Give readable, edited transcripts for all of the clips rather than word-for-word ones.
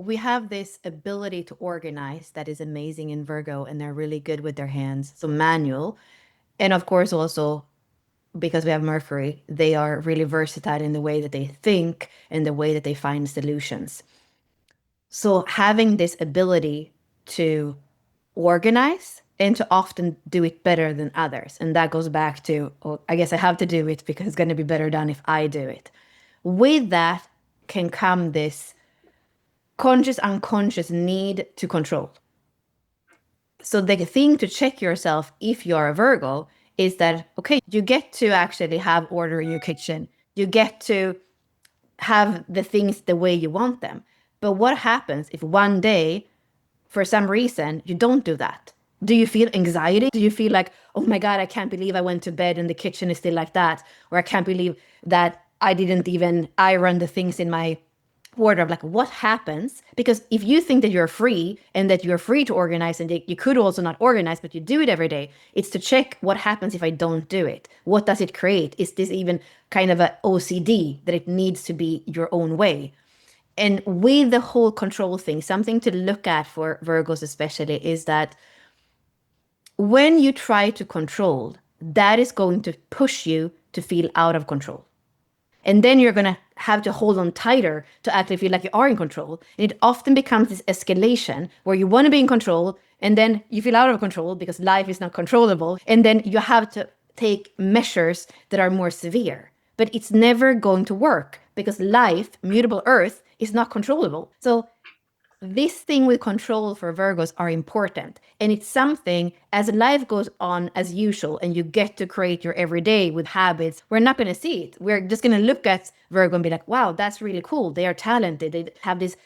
we have this ability to organize that is amazing in Virgo, and they're really good with their hands. So manual. And of course, also because we have Mercury, they are really versatile in the way that they think and the way that they find solutions. So having this ability to organize and to often do it better than others. And that goes back to, oh, I guess I have to do it because it's going to be better done if I do it. With that can come this conscious, unconscious need to control. So the thing to check yourself if you're a Virgo is that, okay, you get to actually have order in your kitchen. You get to have the things the way you want them. But what happens if one day, for some reason, you don't do that? Do you feel anxiety? Do you feel like, oh my God, I can't believe I went to bed and the kitchen is still like that? Or I can't believe that I didn't even iron the things in my wardrobe. Like, what happens? Because if you think that you're free and that you're free to organize and that you could also not organize, but you do it every day, it's to check what happens if I don't do it. What does it create? Is this even kind of a OCD that it needs to be your own way? And with the whole control thing, something to look at for Virgos especially is that when you try to control, that is going to push you to feel out of control. And then you're going to have to hold on tighter to actually feel like you are in control. And it often becomes this escalation where you want to be in control and then you feel out of control because life is not controllable. And then you have to take measures that are more severe. But it's never going to work because life, mutable earth, is not controllable. So this thing with control for Virgos are important. And it's something as life goes on as usual and you get to create your everyday with habits, we're not going to see it. We're just going to look at Virgo and be like, wow, that's really cool. They are talented. They have this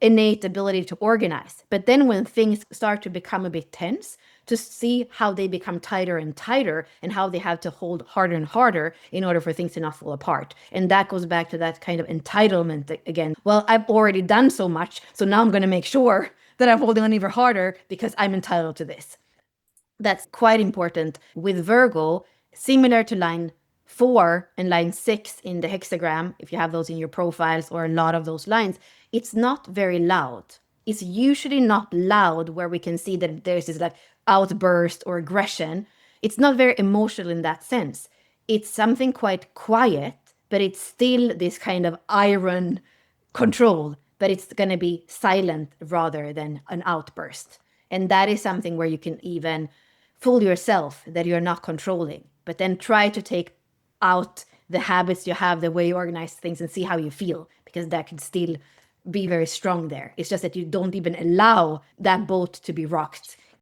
innate ability to organize. But then when things start to become a bit tense, to see how they become tighter and tighter and how they have to hold harder and harder in order for things to not fall apart. And that goes back to that kind of entitlement again. Well, I've already done so much, so now I'm going to make sure that I'm holding on even harder because I'm entitled to this. That's quite important with Virgo, similar to line 4 and line 6 in the hexagram, if you have those in your profiles or a lot of those lines, it's not very loud. It's usually not loud where we can see that there's this like outburst or aggression. It's not very emotional in that sense. It's something quite quiet, but it's still this kind of iron control, but it's going to be silent rather than an outburst. And that is something where you can even fool yourself that you're not controlling, but then try to take out the habits you have, the way you organize things, and see how you feel, because that can still be very strong there. It's just that you don't even allow that boat to be rocked